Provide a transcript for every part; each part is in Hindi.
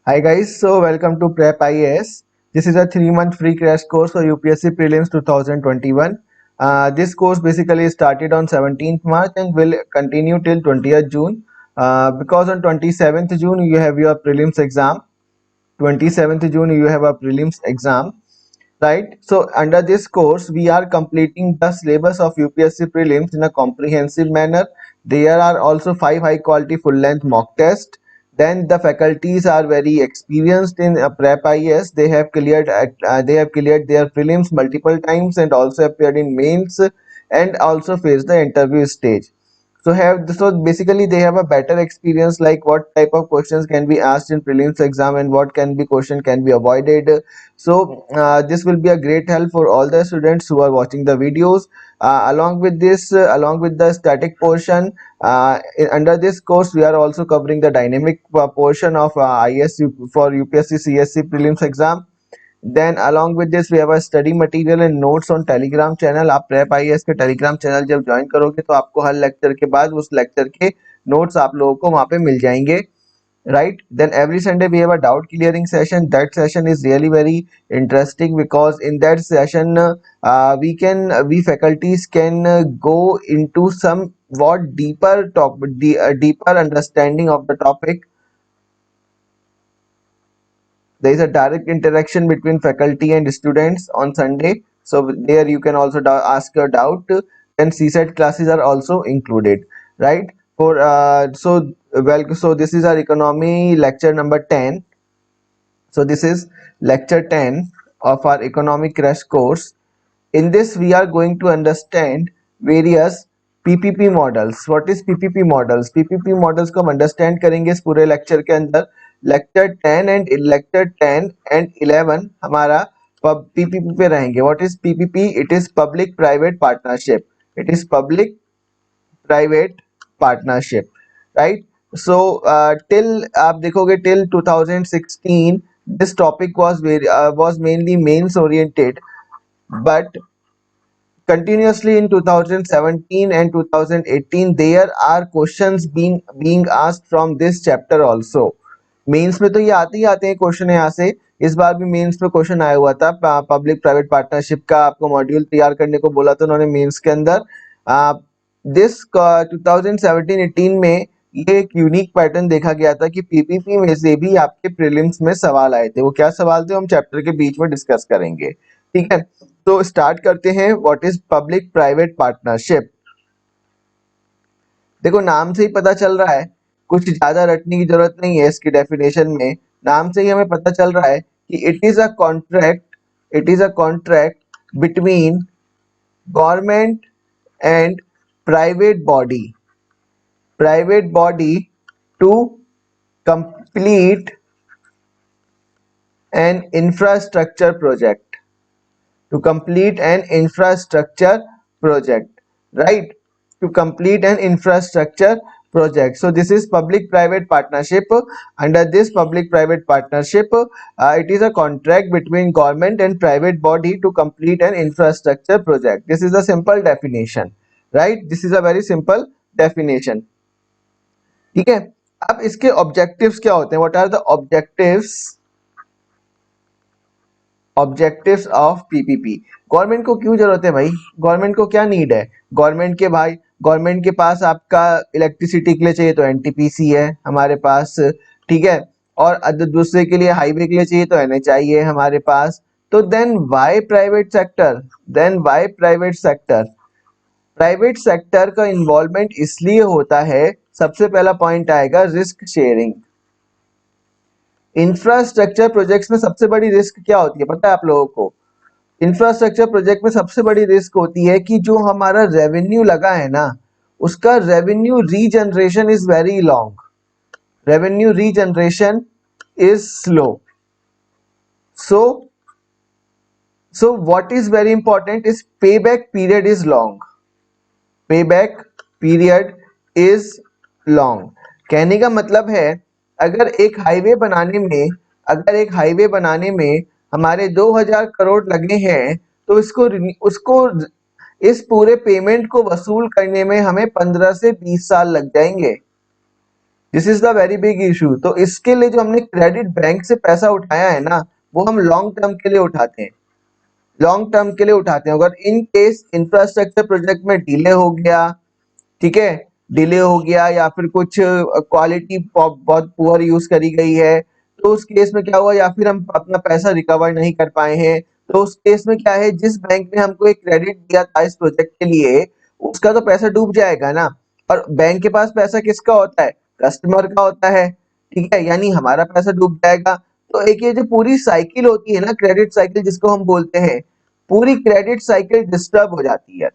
Hi guys, so welcome to Prep IAS. This is a 3-month free crash course for UPSC Prelims 2021. This course basically started on 17th March and will continue till 20th June. Because on 27th June you have your prelims exam. 27th June you have a prelims exam, right? So under this course we are completing the syllabus of UPSC prelims in a comprehensive manner. There are also 5 high quality full length mock tests. Then the faculties are very experienced in prep IAS. They have cleared their prelims multiple times and also appeared in mains and also faced the interview stage. So basically they have a better experience, like what type of questions can be asked in prelims exam and what can be question can be avoided. This will be a great help for all the students who are watching the videos. Along with the static portion, under this course we are also covering the dynamic portion of ISU for UPSC CSC prelims exam. Then along with this we have a study material and notes on Telegram channel. आप प्रेप आईएएस के टेलीग्राम चैनल जब ज्वाइन करोगे तो आपको हर लेक्चर के बाद उस लेक्चर के नोट्स आप लोगों को वहां पे मिल जाएंगे, right? Then every Sunday we have a doubt clearing session. That session is really very interesting because in that session we faculties can go into some what deeper understanding of the topic. There is a direct interaction between faculty and students on Sunday, so there you can also ask your doubt. Then CSET classes are also included, right? So this is our economy lecture number 10. So this is lecture 10 of our economic crash course. In this we are going to understand various PPP models. What is PPP models? PPP models को हम understand करेंगे इस पूरे lecture के अंदर. lecture 10 and 11 हमारा PPP पे रहेंगे. What is PPP? It is public private partnership. It is public private partnership, right? So till आप देखोगे till 2016 this topic was mainly mains oriented, but continuously in 2017 and 2018 there are questions being asked from this chapter also. Mains में तो ये आते ही आते हैं क्वेश्चन यहाँ से. इस बार भी मेंस में क्वेश्चन आया हुआ था. पब्लिक प्राइवेट पार्टनरशिप का आपको मॉड्यूल तैयार करने को बोला था उन्होंने मेंस के अंदर. दिस 2017-18 में ये एक यूनिक पैटर्न देखा गया था कि पीपीपी में से भी आपके प्रीलिम्स में सवाल आए थे. वो क्या सवाल थे हम चैप्टर के बीच में डिस्कस करेंगे, ठीक है? तो स्टार्ट करते हैं. What is public private partnership? देखो नाम से ही पता चल रहा है, कुछ ज्यादा रटने की जरूरत नहीं है इसकी डेफिनेशन में. नाम से ही हमें पता चल रहा है कि it is a contract between government and private body to complete an infrastructure project. To complete an infrastructure project, right? To complete an infrastructure project. So this is public private partnership. Under this public private partnership, it is a contract between government and private body to complete an infrastructure project. This is a simple definition, right? This is a very simple definition. ठीक है? अब इसके objectives क्या होते हैं? What are the objectives of PPP? Government को क्यों जरूरत है भाई? गवर्नमेंट को क्या नीड है? गवर्नमेंट के पास आपका इलेक्ट्रिसिटी के लिए चाहिए तो एनटीपीसी है हमारे पास, ठीक है? और दूसरे के लिए हाईवे के लिए चाहिए तो एनएचआई है हमारे पास. तो then why private sector? Private sector का इन्वॉल्वमेंट इसलिए होता है, सबसे पहला पॉइंट आएगा रिस्क शेयरिंग. इंफ्रास्ट्रक्चर प्रोजेक्ट्स में सबसे बड़ी रिस्क क्या होती है पता है आप लोगों को? इंफ्रास्ट्रक्चर प्रोजेक्ट में सबसे बड़ी रिस्क होती है कि जो हमारा रेवेन्यू लगा है ना, उसका revenue regeneration is very long. Revenue regeneration is slow. So what is very important is payback period is long. Payback period is long. कहने का मतलब है अगर एक हाईवे बनाने में हमारे 2000 करोड़ लगे हैं तो उसको इस पूरे पेमेंट को वसूल करने में हमें 15 से 20 साल लग जाएंगे. This is the very big issue. तो इसके लिए जो हमने क्रेडिट बैंक से पैसा उठाया है ना, वो हम लॉन्ग टर्म के लिए उठाते हैं, लॉन्ग टर्म के लिए उठाते हैं। अगर इन केस इंफ्रास्ट्रक्चर प्रोजेक्ट में डिले हो गया, ठीक है, डिले हो गया या फिर कुछ क्वालिटी बहुत पुअर यूज करी गई है, तो उस केस में क्या हुआ, या फिर हम अपना पैसा रिकवर नहीं कर पाए हैं, तो उस केस में क्या है, जिस बैंक ने हमको एक क्रेडिट दिया था इस प्रोजेक्ट के लिए, उसका तो पैसा डूब जाएगा ना। और बैंक के पास पैसा किसका होता है, कस्टमर का होता है, ठीक है, यानी हमारा पैसा डूब जाएगा। तो एक ये जो पूरी साइकिल होती है ना, क्रेडिट साइकिल जिसको हम बोलते हैं, पूरी क्रेडिट साइकिल डिस्टर्ब हो जाती है,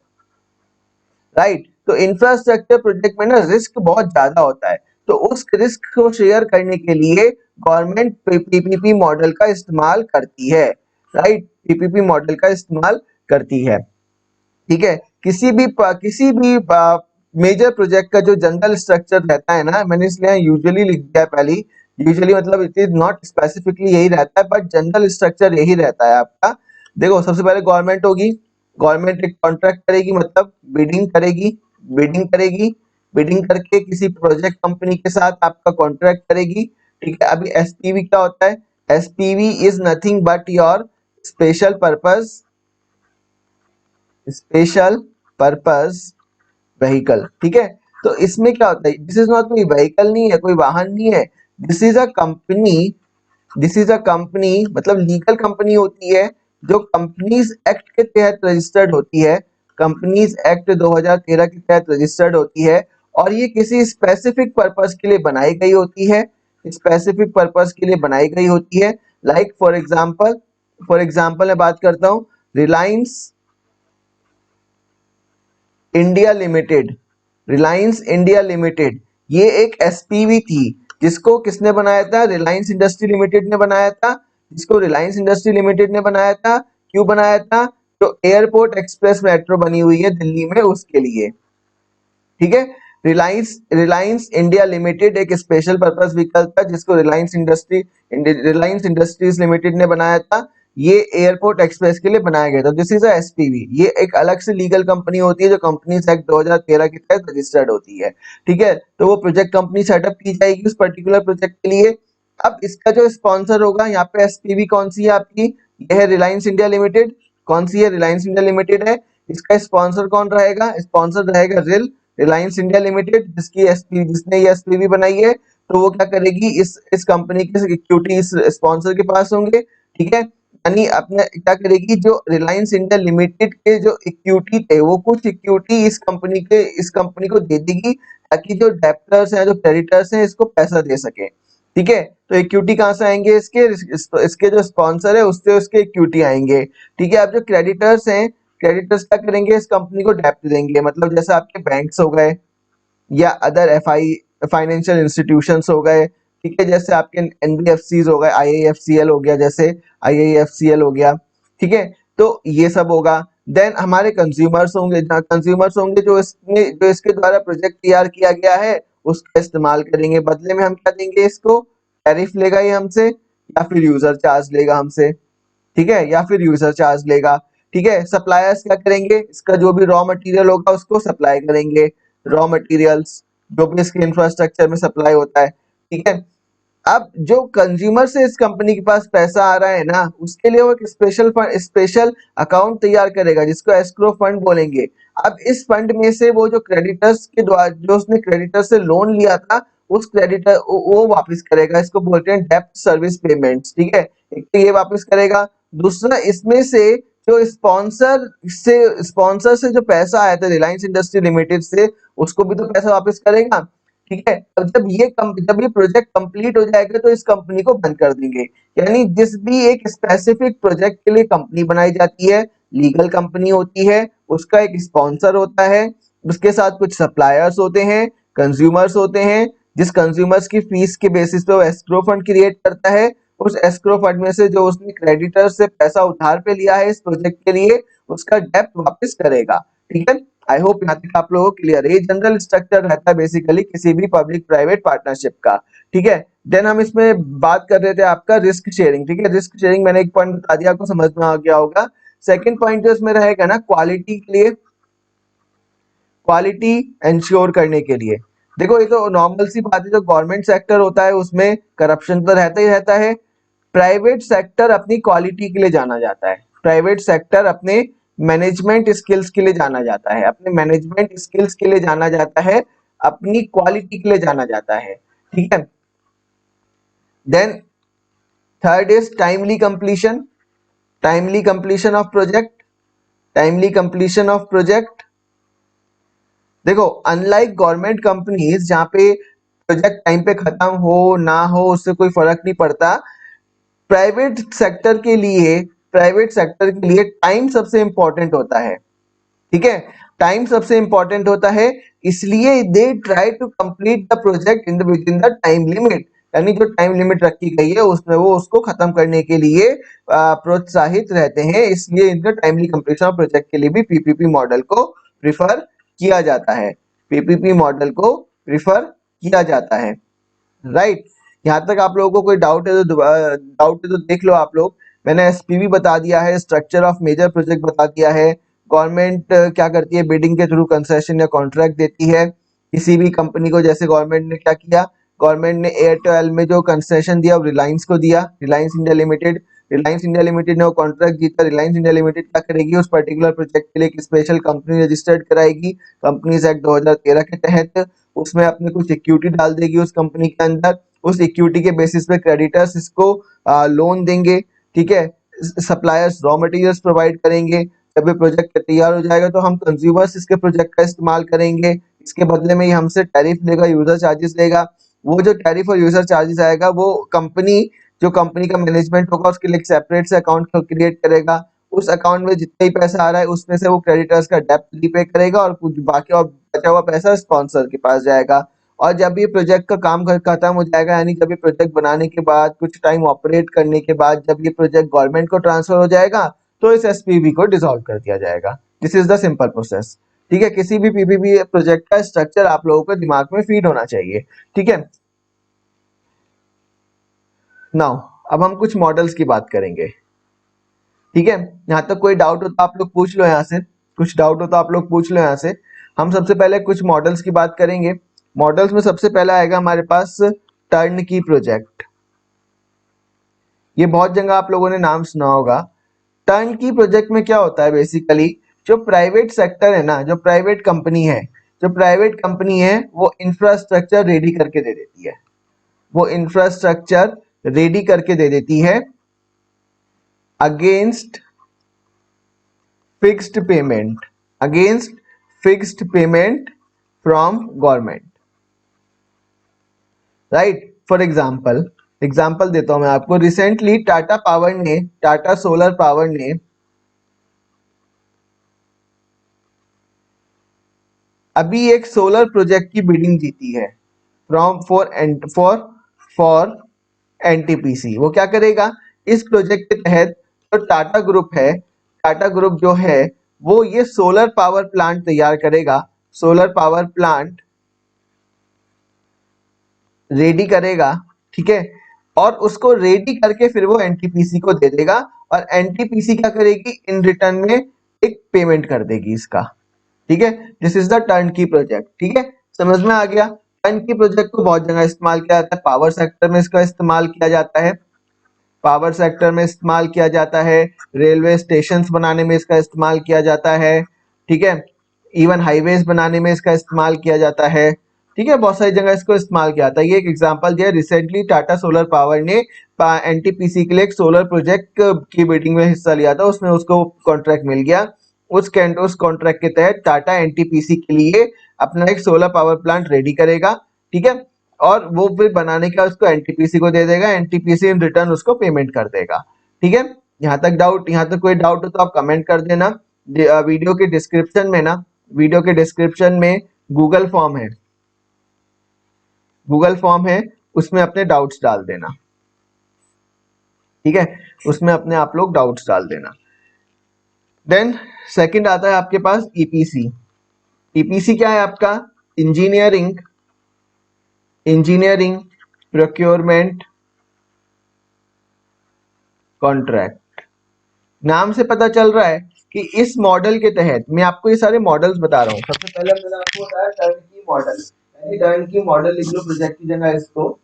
राइट। तो इंफ्रास्ट्रक्चर प्रोजेक्ट में ना रिस्क बहुत ज्यादा होता है, तो उस रिस्क को शेयर करने के लिए गवर्नमेंट पीपीपी मॉडल का इस्तेमाल करती है, राइट, पीपीपी मॉडल का इस्तेमाल करती है, ठीक है। किसी भी मेजर प्रोजेक्ट का जो जनरल स्ट्रक्चर रहता है ना, मैंने इसलिए यूजुअली लिख दिया है पहले, यूजुअली मतलब इट इज नॉट स्पेसिफिकली यही रहता है, बट जनरल स्ट्रक्चर यही रहता है आपका। देखो, सबसे पहले गवर्नमेंट होगी, गवर्नमेंट एक कॉन्ट्रैक्ट करेगी, मतलब बिडिंग करेगी, बिडिंग करेगी, बिडिंग करके किसी प्रोजेक्ट कंपनी के साथ आपका कॉन्ट्रैक्ट करेगी, ठीक है। अभी एसपीवी क्या होता है, SPV is nothing but your special purpose, special purpose vehicle, ठीक है। तो इसमें क्या होता है, दिस इज नॉट कोई व्हीकल नहीं है, कोई वाहन नहीं है, this is a company, this is a company मतलब लीगल कंपनी होती है, जो कंपनीज एक्ट के तहत रजिस्टर्ड होती है, कंपनीज एक्ट 2013 के तहत रजिस्टर्ड होती है, और ये किसी स्पेसिफिक पर्पस के लिए बनाई गई होती है, स्पेसिफिक पर्पस के लिए बनाई गई होती है। लाइक फॉर एग्जाम्पल मैं बात करता हूँ, Reliance India limited, Reliance India limited, ये एक एसपीवी थी, जिसको किसने बनाया था, रिलायंस इंडस्ट्री लिमिटेड ने बनाया था, जिसको रिलायंस इंडस्ट्री लिमिटेड ने बनाया था, क्यों बनाया था, तो एयरपोर्ट एक्सप्रेस मेट्रो बनी हुई है दिल्ली में, उसके लिए, ठीक है। रिलायंस रिलायंस इंडिया लिमिटेड एक स्पेशल पर्पस व्हीकल था, जिसको रिलायंस इंडस्ट्रीज लिमिटेड ने बनाया था, ये एयरपोर्ट एक्सप्रेस के लिए बनाया गया था। दिस इज एसपीवी, ये एक अलग से लीगल कंपनी होती है, जो कंपनीज एक्ट 2013 के तहत रजिस्टर्ड होती है, ठीक है। तो वो प्रोजेक्ट कंपनी सेटअप की जाएगी उस पर्टिकुलर प्रोजेक्ट के लिए। अब इसका जो स्पॉन्सर होगा, यहाँ पे एसपीवी कौन सी है आपकी, यह है रिलायंस इंडिया लिमिटेड, कौन सी है, रिलायंस इंडिया लिमिटेड है। इसका स्पॉन्सर कौन रहेगा, स्पॉन्सर रहेगा रिलायंस इंडिया लिमिटेड, जिसने ये एसपीवी बनाई है। तो वो क्या करेगी, इस कंपनी के इक्विटी इस स्पॉन्सर के पास होंगे, ठीक है। यानी अपने क्या करेगी, जो रिलायंस इंडिया लिमिटेड के जो इक्विटी थे, वो कुछ इक्विटी इस कंपनी को दे देगी, ताकि जो डेप्टर्स हैं, जो क्रेडिटर्स हैं, इसको पैसा दे सके, ठीक है। तो इक्विटी कहाँ से आएंगे, इसके जो स्पॉन्सर है उससे उसके इक्विटी आएंगे, ठीक है। अब जो क्रेडिटर्स हैं, क्रेडिटर्स क्या करेंगे, इस कंपनी को डेप्ट देंगे, मतलब जैसे आपके बैंक्स हो गए, या अदर फाइनेंशियल इंस्टीट्यूशंस हो गए, ठीक है, जैसे आपके एनबीएफसीज हो गए, आईआईएफसीएल हो गया, जैसे आईआईएफसीएल हो गया, ठीक है। तो ये सब होगा। देन हमारे कंज्यूमर्स होंगे जो इसके द्वारा प्रोजेक्ट तैयार किया गया है, उसका इस्तेमाल करेंगे, बदले में हम क्या देंगे इसको, टैरिफ लेगा ये हमसे, या फिर यूजर चार्ज लेगा हमसे, ठीक है, या फिर यूजर चार्ज लेगा, ठीक है। सप्लायर्स क्या करेंगे, इसका जो भी रॉ मटेरियल होगा उसको सप्लाई करेंगे, रॉ मटेरियल्स जो भी इसके इंफ्रास्ट्रक्चर में सप्लाई होता है, ठीक है। अब जो कंज्यूमर से इस कंपनी के पास पैसा आ रहा है ना, उसके लिए वो एक स्पेशल अकाउंट तैयार करेगा, जिसको एस्क्रो फंड बोलेंगे। अब इस फंड में से वो जो क्रेडिटर्स के द्वारा, जो उसने क्रेडिटर से लोन लिया था, उस क्रेडिटर वो वापस करेगा, इसको बोलते हैं डेप्ट सर्विस पेमेंट्स, ठीक है। एक तो ये वापस करेगा, दूसरा इसमें से जो स्पॉन्सर से जो पैसा आया था रिलायंस इंडस्ट्री लिमिटेड से, उसको भी तो पैसा वापस करेगा, ठीक है। अब जब ये प्रोजेक्ट कंप्लीट हो जाएगा, तो इस कंपनी को बंद कर देंगे। यानी जिस भी एक स्पेसिफिक प्रोजेक्ट के लिए कंपनी बनाई जाती है, लीगल कंपनी होती है, उसका एक स्पॉन्सर होता है, उसके साथ कुछ सप्लायर्स होते हैं, कंज्यूमर्स होते हैं, जिस कंज्यूमर्स की फीस के बेसिस पे वो एस्क्रो फंड क्रिएट करता है, उस एस्क्रो फंड में से जो उसने क्रेडिटर से पैसा उधार पे लिया है इस प्रोजेक्ट के लिए, उसका डेप्ट वापस करेगा, ठीक है। आई होप यहाँ तक आप लोगों को क्लियर है। ये जनरल स्ट्रक्चर रहता है बेसिकली किसी भी पब्लिक प्राइवेट पार्टनरशिप का, ठीक है। देन हम इसमें बात कर रहे थे आपका रिस्क शेयरिंग, ठीक है। रिस्क शेयरिंग मैंने एक पॉइंट बता दिया, आपको समझ में आ गया होगा। सेकंड पॉइंट जो इसमें रहेगा ना, क्वालिटी के लिए, क्वालिटी इंश्योर करने के लिए, देखो ये तो नॉर्मल सी बात है, जो गवर्नमेंट सेक्टर होता है उसमें करप्शन तो रहता ही रहता है। प्राइवेट सेक्टर अपनी क्वालिटी के लिए जाना जाता है, प्राइवेट सेक्टर अपने मैनेजमेंट स्किल्स के लिए जाना जाता है, अपने मैनेजमेंट स्किल्स के लिए जाना जाता है, अपनी क्वालिटी के लिए जाना जाता है, ठीक है। Then third is timely completion, timely completion of project, timely completion of project. देखो अनलाइक गवर्नमेंट कंपनीज जहाँ पे प्रोजेक्ट टाइम पे खत्म हो ना हो उससे कोई फर्क नहीं पड़ता, प्राइवेट सेक्टर के लिए, प्राइवेट सेक्टर के लिए टाइम सबसे इंपॉर्टेंट होता है, ठीक है। टाइम सबसे इंपॉर्टेंट होता है, इसलिए they try to complete the project in the within the time limit, यानी जो टाइम लिमिट रखी गई है उसमें वो उसको खत्म करने के लिए प्रोत्साहित रहते हैं, इसलिए इनका टाइमली कंप्लीशन ऑफ प्रोजेक्ट के लिए भी पीपीपी मॉडल को प्रिफर किया जाता है, पीपीपी मॉडल को प्रिफर किया जाता है, राइट। यहाँ तक आप लोगों को कोई डाउट है तो देख लो आप लोग। मैंने एसपीवी बता दिया है, स्ट्रक्चर ऑफ मेजर प्रोजेक्ट बता दिया है, गवर्नमेंट क्या करती है, बिडिंग के थ्रू कंसेशन या कॉन्ट्रैक्ट देती है किसी भी कंपनी को। जैसे गवर्नमेंट ने क्या किया, गवर्नमेंट ने एयरटेल में जो कंसेशन दिया वो रिलायंस को दिया, Reliance India limited, Reliance India limited ने वो कॉन्ट्रैक्ट जीता, रिलायंस इंडिया लिमिटेड क्या करेगी, उस पर्टिकुलर प्रोजेक्ट के लिए एक स्पेशल कंपनी रजिस्टर्ड कराएगी कंपनीज एक्ट 2013 के तहत, उसमें अपने कुछ इक्विटी डाल देगी उस कंपनी के अंदर, उस इक्विटी के बेसिस पे क्रेडिटर्स इसको लोन देंगे, ठीक है। सप्लायर्स रॉ मटेरियल्स प्रोवाइड करेंगे, जब ये प्रोजेक्ट तैयार हो जाएगा तो हम कंज्यूमर्स इसके प्रोजेक्ट का इस्तेमाल करेंगे, इसके बदले में ये हमसे टैरिफ लेगा, यूजर चार्जेस लेगा। वो जो टैरिफ और यूजर चार्जेस आएगा वो कंपनी, जो कंपनी का मैनेजमेंट होगा उसके लिए एक सेपरेट से अकाउंट क्रिएट करेगा, उस अकाउंट में जितना ही पैसा आ रहा है उसमें से वो क्रेडिटर्स का डेब्ट रीपे करेगा और कुछ बाकी और बचा हुआ पैसा स्पॉन्सर के पास जाएगा। और जब ये प्रोजेक्ट का काम खत्म हो जाएगा, यानी जब ये प्रोजेक्ट बनाने के बाद कुछ टाइम ऑपरेट करने के बाद जब ये प्रोजेक्ट गवर्नमेंट को ट्रांसफर हो जाएगा तो इस एसपीवी को डिसॉल्व कर दिया जाएगा। This is the simple process, ठीक है। किसी भी पीपीपी प्रोजेक्ट का स्ट्रक्चर आप लोगों को दिमाग में फीड होना चाहिए, ठीक है। नाउ अब हम कुछ मॉडल्स की बात करेंगे, ठीक है। यहाँ तक कोई डाउट हो तो आप लोग पूछ लो, यहाँ से कुछ डाउट हो तो आप लोग पूछ लो यहाँ से। हम सबसे पहले कुछ मॉडल्स की बात करेंगे। मॉडल्स में सबसे पहला आएगा हमारे पास टर्न की प्रोजेक्ट। ये बहुत जगह आप लोगों ने नाम सुना होगा। टर्न की प्रोजेक्ट में क्या होता है, बेसिकली जो प्राइवेट सेक्टर है ना, जो प्राइवेट कंपनी है, जो प्राइवेट कंपनी है वो इंफ्रास्ट्रक्चर रेडी करके दे देती है, वो इंफ्रास्ट्रक्चर रेडी करके दे देती है against fixed payment, against fixed payment from government, right. For example, example देता हूं मैं आपको। रिसेंटली टाटा पावर ने, टाटा सोलर पावर ने अभी एक सोलर प्रोजेक्ट की बिडिंग जीती है फ्रॉम फॉर एनटीपीसी। वो क्या करेगा, इस प्रोजेक्ट के तहत जो टाटा ग्रुप है, टाटा ग्रुप जो है वो ये सोलर पावर प्लांट तैयार करेगा, सोलर पावर प्लांट रेडी करेगा, ठीक है। और उसको रेडी करके फिर वो एनटीपीसी को दे देगा और एनटीपीसी क्या करेगी, इन रिटर्न में एक पेमेंट कर देगी इसका, ठीक है। दिस इज द टर्न की प्रोजेक्ट, ठीक है। समझ में आ गया। टर्न की प्रोजेक्ट को बहुत जगह इस्तेमाल किया जाता है, पावर सेक्टर में इसका इस्तेमाल किया जाता है, पावर सेक्टर में इस्तेमाल किया जाता है, रेलवे स्टेशंस बनाने में इसका इस्तेमाल किया जाता है, ठीक है। इवन हाईवेज बनाने में इसका इस्तेमाल किया जाता है, ठीक है। बहुत सारी जगह इसको इस्तेमाल किया जाता है। ये एक एग्जांपल दिया, रिसेंटली टाटा सोलर पावर ने एनटीपीसी के लिए एक सोलर प्रोजेक्ट की बिडिंग में हिस्सा लिया था, उसमें उसको कॉन्ट्रैक्ट मिल गया। उस कॉन्ट्रैक्ट के तहत टाटा एनटीपीसी के लिए अपना एक सोलर पावर प्लांट रेडी करेगा, ठीक है। और वो फिर बनाने का उसको एनटीपीसी को दे देगा, एनटीपीसी इन रिटर्न उसको पेमेंट कर देगा, ठीक है। यहाँ तक डाउट, यहाँ तक कोई डाउट हो तो आप कमेंट कर देना। वीडियो के डिस्क्रिप्शन में ना, वीडियो के डिस्क्रिप्शन में गूगल फॉर्म है, गूगल फॉर्म है, उसमें अपने डाउट्स डाल देना, ठीक है। उसमें अपने आप लोग डाउट्स डाल देना। देन सेकंड आता है आपके पास ईपीसी। ईपीसी क्या है आपका, इंजीनियरिंग, इंजीनियरिंग प्रोक्योरमेंट कॉन्ट्रैक्ट। नाम से पता चल रहा है कि इस मॉडल के तहत, मैं आपको ये सारे मॉडल्स बता रहा हूँ। सबसे पहले मैंने आपको बताया टर्न की मॉडल, टर्न की मॉडल लिख लो प्रोजेक्ट की जगह इसको।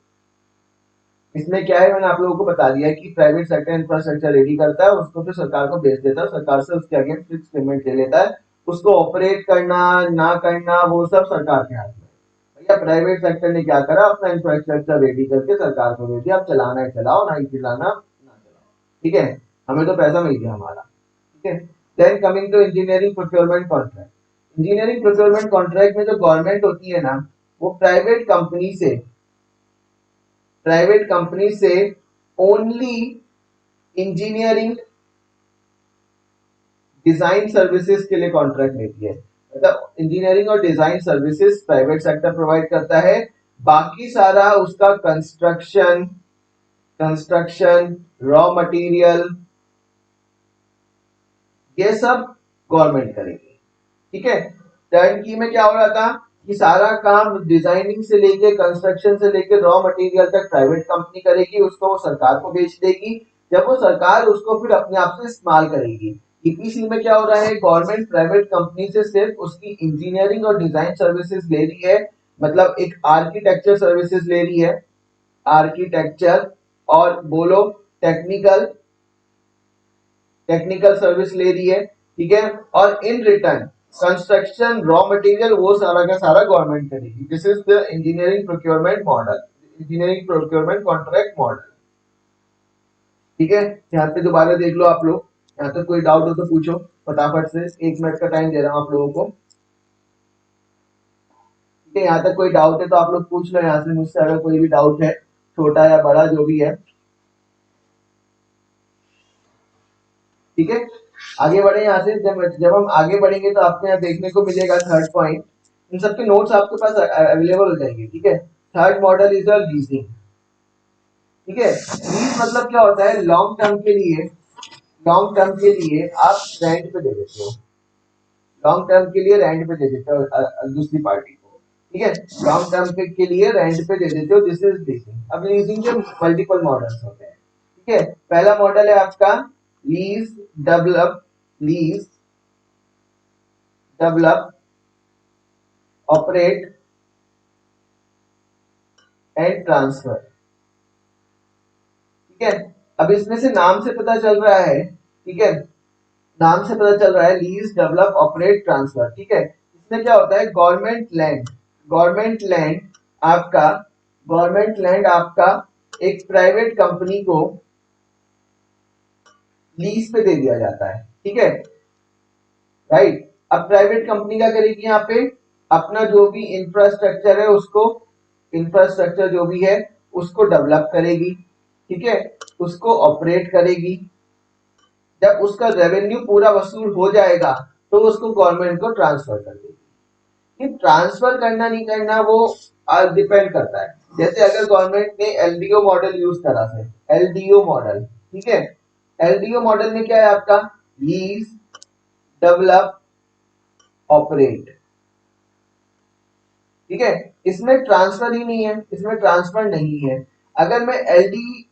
इसमें क्या है, मैंने आप लोगों को बता दिया कि प्राइवेट सेक्टर इंफ्रास्ट्रक्चर रेडी करता है, उसको फिर सरकार को भेज देता है, सरकार से उसके अगेंस्ट फिक्स पेमेंट ले लेता है। उसको ऑपरेट करना ना करना वो सब सरकार के हाथ में है। भैया प्राइवेट सेक्टर ने क्या करा, अपना इंफ्रास्ट्रक्चर रेडी करके सरकार को दे दिया, अब चलाना है चलाओ, नहीं चलाना ना चलाओ। ठीक है, हमें तो पैसा मिल गया हमारा। ठीक है, then coming to engineering procurement contract. Engineering procurement contract में जो गवर्नमेंट होती है ना, वो प्राइवेट कंपनी से ओनली इंजीनियरिंग डिजाइन सर्विसेज के लिए कॉन्ट्रैक्ट लेती है। मतलब इंजीनियरिंग और design services private sector provide करता है, बाकी सारा उसका कंस्ट्रक्शन कंस्ट्रक्शन रॉ मटेरियल ये सब गवर्नमेंट करेगी। ठीक है, टर्नकी में क्या हो रहा था कि सारा काम डिजाइनिंग से लेके कंस्ट्रक्शन से लेके रॉ मटेरियल तक प्राइवेट कंपनी करेगी, उसको वो सरकार को बेच देगी। जब वो सरकार उसको फिर अपने आप से इस्तेमाल करेगी। ईपीसी में क्या हो रहा है, गवर्नमेंट प्राइवेट कंपनी से सिर्फ उसकी इंजीनियरिंग और डिजाइन सर्विसेज ले रही है, मतलब एक आर्किटेक्चर सर्विसेज ले रही है, आर्किटेक्चर और बोलो टेक्निकल टेक्निकल सर्विस ले रही है। ठीक है, और in return construction raw material वो सारा का सारा गवर्नमेंट करेगी। This is the engineering procurement model, engineering procurement contract model. ठीक है, यहाँ पे दोबारा देख लो आप लोग, यहाँ तक कोई डाउट हो तो पूछो फटाफट से, 1 मिनट का टाइम दे रहा हूँ आप लोगों को। ठीक है, यहाँ तक कोई डाउट है तो आप लोग पूछ लो यहाँ से मुझसे, अगर कोई भी डाउट है छोटा या बड़ा जो भी है। ठीक है, आगे बढ़े यहाँ से। जब जब हम आगे बढ़ेंगे तो आपको यहाँ देखने को मिलेगा थर्ड पॉइंट, इन सबके नोट्स आपके पास अवेलेबल हो जाएंगे। ठीक है, third model is a leasing. ठीक है, लीज मतलब क्या होता है, लॉन्ग टर्म के लिए आप रेंट पे दे देते हो, लॉन्ग टर्म के लिए रेंट पे दे देते हो दूसरी पार्टी को। ठीक है, लॉन्ग टर्म के लिए रेंट पे दे देते हो, दिस इज लीजिंग। अब लीजिंग के मल्टीपल मॉडल्स होते हैं। ठीक है, पहला मॉडल है आपका lease develop, lease develop operate and transfer. ठीक है, अब इसमें से नाम से पता चल रहा है, ठीक है, नाम से पता चल रहा है लीज डेवलप ऑपरेट ट्रांसफर। ठीक है, इसमें क्या होता है, गवर्नमेंट लैंड आपका गवर्नमेंट लैंड आपका एक प्राइवेट कंपनी को लीज पे दे दिया जाता है। ठीक है, राइट। अब प्राइवेट कंपनी क्या करेगी, यहाँ पे अपना जो भी इंफ्रास्ट्रक्चर है उसको, इंफ्रास्ट्रक्चर जो भी है उसको डेवलप करेगी। ठीक है, उसको ऑपरेट करेगी। जब उसका रेवेन्यू पूरा वसूल हो जाएगा तो उसको गवर्नमेंट को ट्रांसफर कर देगी। ये ट्रांसफर करना नहीं करना वो डिपेंड करता है। जैसे अगर गवर्नमेंट ने एलडीओ मॉडल यूज करा है, एलडीओ मॉडल, ठीक है, एलडीओ मॉडल में क्या है आपका, लीज डेवलप ऑपरेट। ठीक है, इसमें ट्रांसफर ही नहीं है, इसमें ट्रांसफर नहीं है। अगर मैं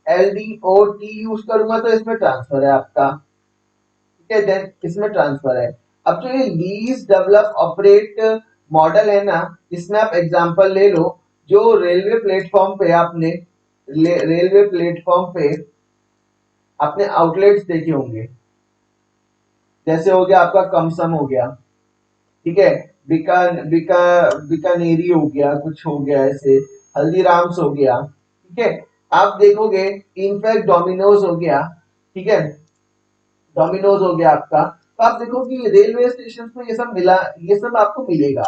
एलडीओटी यूज करूंगा तो इसमें ट्रांसफर है आपका। ठीक है, देन इसमें ट्रांसफर है। अब जो ये लीज डेवलप ऑपरेट मॉडल है ना, इसमें आप एग्जांपल ले लो, जो रेलवे प्लेटफॉर्म पे आपने रेलवे प्लेटफॉर्म पे आपने आउटलेट्स देखे होंगे, जैसे हो गया आपका कमसम हो गया, ठीक है, बीकानेरी हो गया, कुछ हो गया ऐसे, हल्दीराम्स हो गया। ठीक है, आप देखोगे, इनफैक्ट डोमिनोज हो गया। ठीक है, डोमिनोज हो गया आपका, तो आप देखो कि रेलवे स्टेशन पे ये सब मिला, ये सब आपको मिलेगा।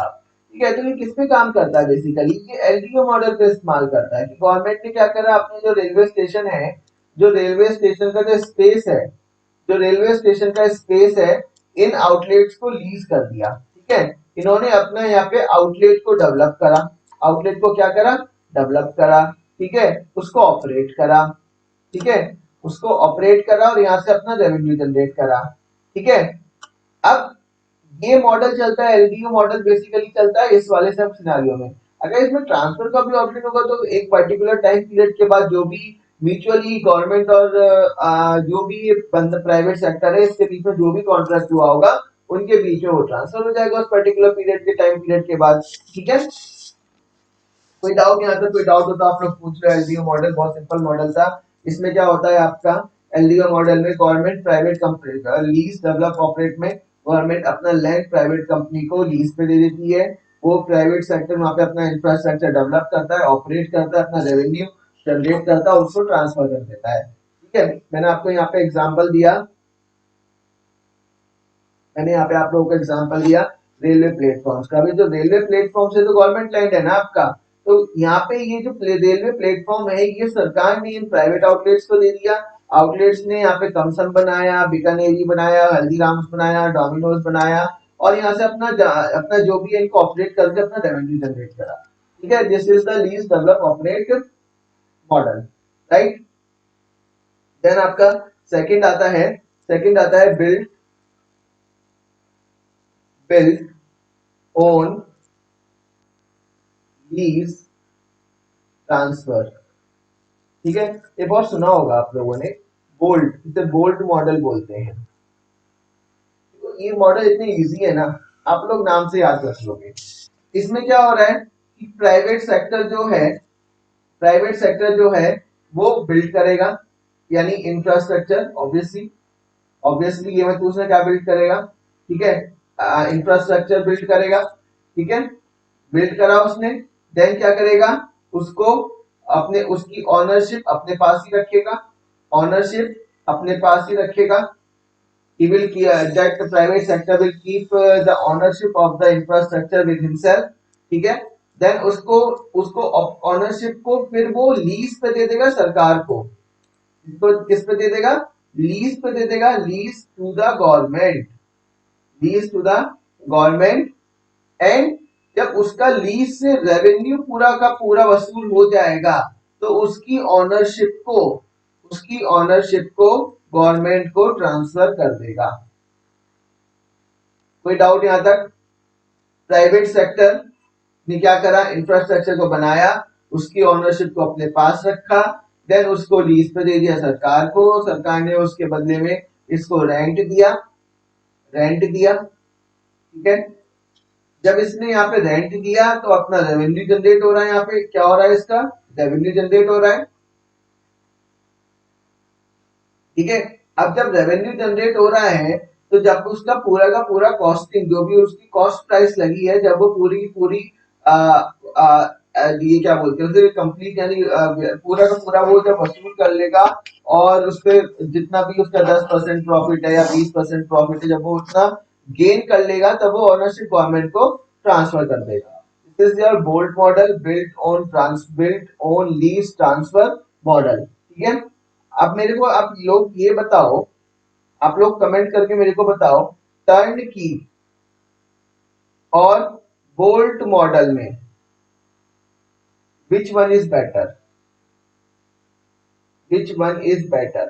ठीक है, तो ये किस पे काम करता है, बेसिकली ये एलडीओ मॉडल पे इस्तेमाल करता है कि गवर्नमेंट ने क्या करा, अपने जो रेलवे स्टेशन है, जो रेलवे स्टेशन का जो स्पेस है, जो रेलवे स्टेशन का स्पेस है, इन आउटलेट्स को लीज कर दिया। ठीक है, इन्होंने अपना यहाँ पे आउटलेट को डेवलप करा, आउटलेट को क्या करा, डेवलप करा। ठीक है, उसको ऑपरेट करा। ठीक है, उसको ऑपरेट करा और यहाँ से अपना रेवेन्यू जनरेट करा। ठीक है, अब ये मॉडल चलता है, एलडीओ मॉडल बेसिकली चलता है इस वाले सब सिनारियो में। अगर इसमें ट्रांसफर का भी ऑप्शन होगा तो एक पर्टिकुलर टाइम पीरियड के बाद जो भी म्यूचुअली गवर्नमेंट और जो भी प्राइवेट सेक्टर है इसके बीच में जो भी कॉन्ट्रैक्ट हुआ होगा उनके बीच में वो ट्रांसफर हो जाएगा उस पर्टिकुलर पीरियड के टाइम पीरियड के बाद। ठीक है, कोई डाउट यहाँ तक? कोई डाउट हो तो आप लोग पूछ लो। एलडीओ मॉडल बहुत सिंपल मॉडल था। इसमें क्या होता है आपका, एलडीओ मॉडल में government private company lease develop operate में गवर्नमेंट अपना लैंड प्राइवेट कंपनी को लीज पे दे देती है। वो प्राइवेट सेक्टर वहाँ पे अपना इंफ्रास्ट्रक्चर डेवलप करता है, ऑपरेट करता है, अपना रेवेन्यू जनरेट करता है, उसको ट्रांसफर कर देता है। ठीक है, मैंने आपको यहाँ पे एग्जाम्पल दिया, मैंने यहाँ पे आप लोगों को एग्जांपल दिया रेलवे प्लेटफॉर्म्स का। भी जो रेलवे प्लेटफॉर्म से तो गवर्नमेंट लैंड है ना आपका, तो यहाँ पे ये जो रेलवे प्लेटफॉर्म है ये सरकार ने इन प्राइवेट आउटलेट्स को दे दिया। आउटलेट्स ने यहाँ पे कमसम बनाया, बीकानेरी बनाया, हल्दीराम्स बनाया, डोमिनोज बनाया, और यहाँ से अपना अपना जो भी है इनको ऑपरेट करके अपना रेवेन्यू जनरेट करा। ठीक है, this is the lease develop operate model, right. Then आपका सेकंड आता है बिल्ड ओन लीज ट्रांसफर। ठीक है, ये बहुत सुना होगा आप लोगों ने, बोल्ट, इसे बोल्ट मॉडल बोलते हैं। तो ये मॉडल इतनी इजी है ना, आप लोग नाम से याद रख लोगे। इसमें क्या हो रहा है कि प्राइवेट सेक्टर जो है वो बिल्ड करेगा, यानी इंफ्रास्ट्रक्चर। ऑब्वियसली ये मत पूछना क्या बिल्ड करेगा। ठीक है, इंफ्रास्ट्रक्चर बिल्ड करेगा। ठीक है, बिल्ड करा उसने, देन क्या करेगा, उसको अपने उसकी ओनरशिप अपने पास ही रखेगा। ओनरशिप अपने पास ही रखेगा। he will that the private sector will keep the ownership of the infrastructure with himself। ठीक है, देन उसको उसको ओनरशिप को फिर वो लीज पे दे देगा सरकार को। इसको किस पे दे देगा? लीज पे दे देगा, lease to the government, lease to the government. And जब उसका लीज से रेवेन्यू पूरा का पूरा वसूल हो जाएगा तो उसकी ओनरशिप को गवर्नमेंट को ट्रांसफर कर देगा। कोई डाउट यहां तक? प्राइवेट सेक्टर ने क्या करा, इंफ्रास्ट्रक्चर को बनाया, उसकी ओनरशिप को अपने पास रखा, देन उसको लीज पे दे दिया सरकार को, सरकार ने उसके बदले में इसको रेंट दिया। ठीक है, जब इसने यहाँ पे रेंट दिया तो अपना रेवेन्यू जनरेट हो रहा है। यहाँ पे क्या हो रहा है, इसका रेवेन्यू जनरेट हो रहा है। ठीक है, अब जब रेवेन्यू जनरेट हो रहा है तो जब उसका पूरा का पूरा कॉस्टिंग, जो भी उसकी कॉस्ट प्राइस लगी है, जब वो पूरी की पूरी आ, आ, ये क्या बोलते हैं उसे, कंप्लीट, यानी पूरा का पूरा वो जब वसूल कर लेगा और उस पर जितना भी उसका 10% प्रॉफिट है या 20% प्रॉफिट है, जब वो उतना गेन कर लेगा तब वो ओनरशिप गवर्नमेंट को ट्रांसफर कर देगा। This is your bolt model, built on lease transfer model. ठीक है, अब मेरे को आप लोग ये बताओ, आप लोग कमेंट करके मेरे को बताओ, टर्न की और बोल्ट मॉडल में विच one is better? Which one is better?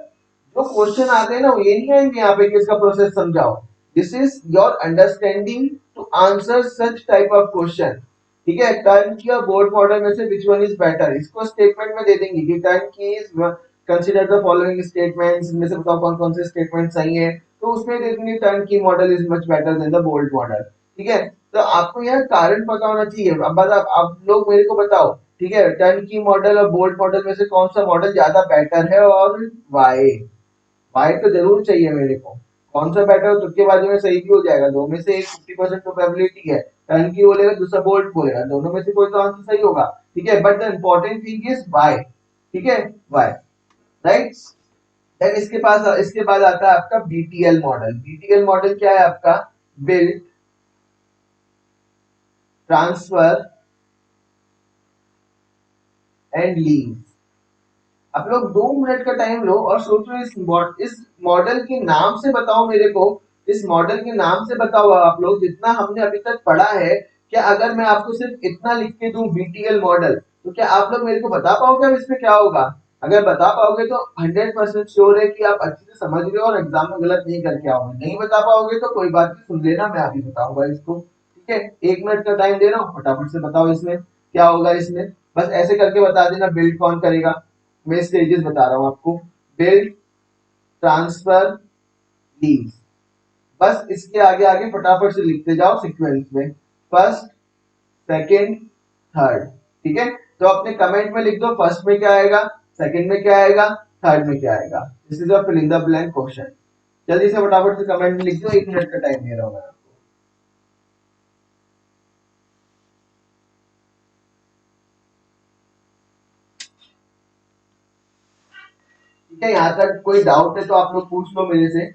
जो क्वेश्चन आते हैं ना वो ये नहीं आएंगे यहाँ पे कि इसका प्रोसेस समझाओ। This is your understanding to answer such type of question. ठीक है, टर्न की और बोल्ट मॉडल में से विच वन इज बेटर, इसको स्टेटमेंट में दे देंगे कि turnkey is consider the following statements, इनमें से बताओ कौन कौन से स्टेटमेंट सही है, तो उसमें दे देंगे टर्न की model is much better than the bolt model. ठीक है, तो आपको यह कारण पता होना चाहिए। अब बस आप लोग मेरे को बताओ, ठीक है, टर्न की मॉडल और बोल्ट मॉडल में से कौन सा मॉडल ज्यादा बेटर है और वाई? वाई तो जरूर चाहिए मेरे को। कौन सा बेटर हो, तुक्केबाजी में सही भी हो जाएगा, दो में से एक 50% प्रोबेबिलिटी है, टर्न की बोलेगा दूसरा बोल्ट बोलेगा, दोनों में से कोई तो आंसर सही होगा। ठीक है, but the important thing is why. ठीक है, वाई, राइट। देन इसके बाद आता है आपका बीटीएल मॉडल। बीटीएल मॉडल क्या है आपका? Build transfer and lease. आप लोग 2 मिनट का टाइम लो और सोचो, इस मॉडल के नाम से बताओ मेरे को, इस मॉडल के नाम से बताओ आप लोग, जितना हमने अभी तक पढ़ा है, क्या अगर मैं आपको सिर्फ इतना लिख के दूं बीटीएल मॉडल, तो क्या आप लोग मेरे को बता पाओगे अब इसमें क्या होगा? अगर बता पाओगे तो 100% श्योर है कि आप अच्छे से समझ रहे हो और एग्जाम में गलत नहीं करके आओगे। नहीं बता पाओगे तो कोई बात नहीं, सुन लेना, मैं अभी बताऊंगा इसको। ठीक है, 1 मिनट का टाइम दे रहा हूँ, फटाफट से बताओ इसमें क्या होगा। इसमें बस ऐसे करके बता देना बिल्ड कौन करेगा। मैं स्टेजेस बता रहा हूं आपको, बिल्ड, ट्रांसफर, लीज। बस इसके आगे आगे फटाफट से लिखते जाओ सीक्वेंस में, फर्स्ट, सेकंड, थर्ड। ठीक है, तो अपने कमेंट में लिख दो फर्स्ट में क्या आएगा, सेकंड में क्या आएगा, थर्ड में क्या आएगा। This is a fill in the blank question. जल्दी से फटाफट से कमेंट में लिख दो, 1 मिनट का टाइम दे रहा हूं मैं आपको। ठीक है, यहाँ तक कोई डाउट है तो आप लोग पूछ लो मेरे से,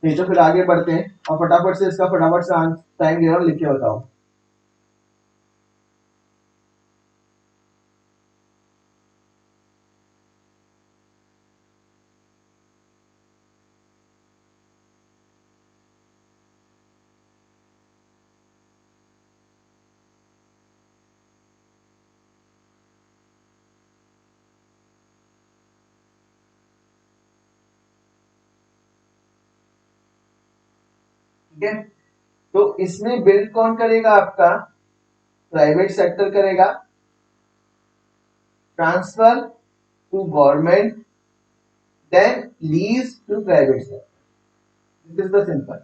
नहीं तो फिर आगे बढ़ते हैं। और फटाफट से इसका फटाफट से टाइम दे रहा हूँ, लिख के बताओ। ठीक है, तो इसमें बिल्ड कौन करेगा आपका, प्राइवेट सेक्टर करेगा, transfer to government, then lease to private sector. This is the simple.